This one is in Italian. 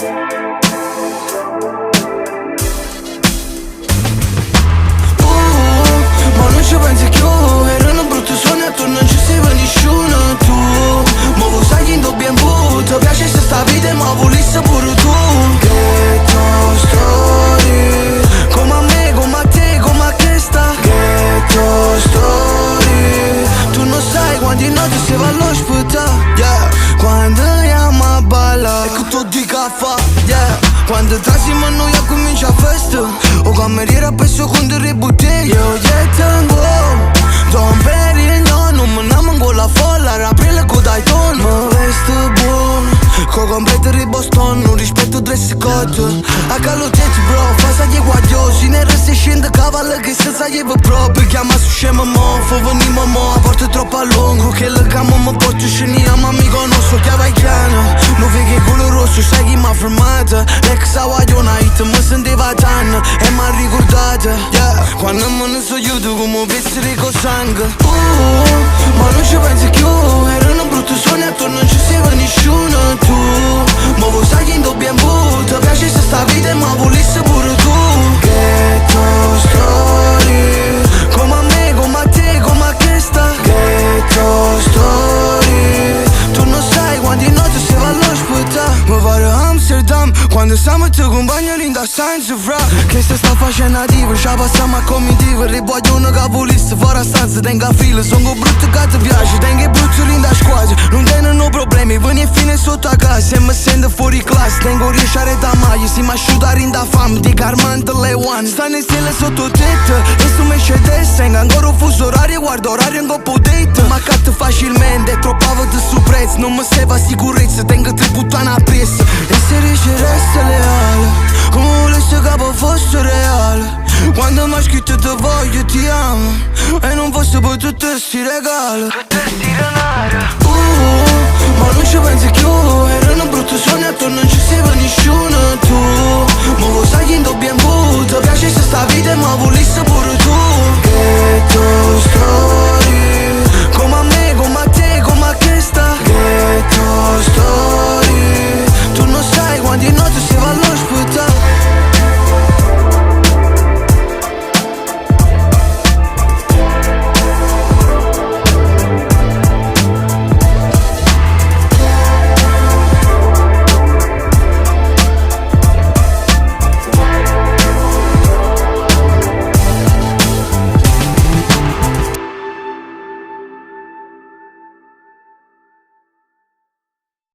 Ma non ci pensi più, erano brutti suoni attorno, non ci sei per nessuno tu. Ma lo sai che in BMW ti piace se sta vita ma volessi pure tu. Ghetto story, come a me, come a te, come a questa. Ghetto story, tu non sai quanti notti si va all'ospedale, yeah. Quando andiamo a ballare, ecco tu di caffa, yeah. Quando trasimo a noi a comincia a festa, o cameriera presso con delle bottiglie. Io gli tengo, Don Perignon, non me ne manco la folla, raprile con dai ton. Ma vesto buono, co completo di Boston, non rispetto dress code. A calotetti bro, fa sa gli guagliosi, ne resta scende cavallo che se sa gli va proprio. Chiama su scema mo, fa venimo mo, a porta troppo a lungo, che le camo mi porto sceniamo, mi conosco, che vai chiano. Non vedi che quello rosso, sai chi m'ha fermata. L'ex a guagliona hit, mi sentiva tanto e m'ha ricordata, yeah. Quando me ne so aiuto come vestire con sangue. Ma non ci pensi più, erano brutti suoni attorno, non ci sei per nessuno tu. Ma lo sai che in BMW ti piace se sta vita ma volessi pure tu. Ghetto story, come a me, come a te, come a questa. Ghetto story, tu non sai quanti notti si va all'ospedale. Mi pare Amsterdam, quando stiamo tu compagni linda stanza fra. Che se sta facendo a diva, ci passiamo a comitiva. Rivoglio una capolista, fuori a stanza, tengo a fila. Sono brutto che ti piace, tengo brutto linda squadra. Non tengono problemi, vieni e fine sotto a casa. E mi sento fuori classe, tengo riesciare da maglia. Si mi asciuta rinda fame, di carmante le one. Stanno in stile sotto tetto, e su me c'è dessenga. Ancora un fuso orario, guardo orario in coppo date. Ma catto facilmente, è troppo avete su prezzo. Non mi serve sicurezza, tengo tre puttane a presso. E se dice resta leale, come volessi che poi fosse reale. Quando mi ha scritto ti voglio, ti amo, e non fosse poi tutti sti regali.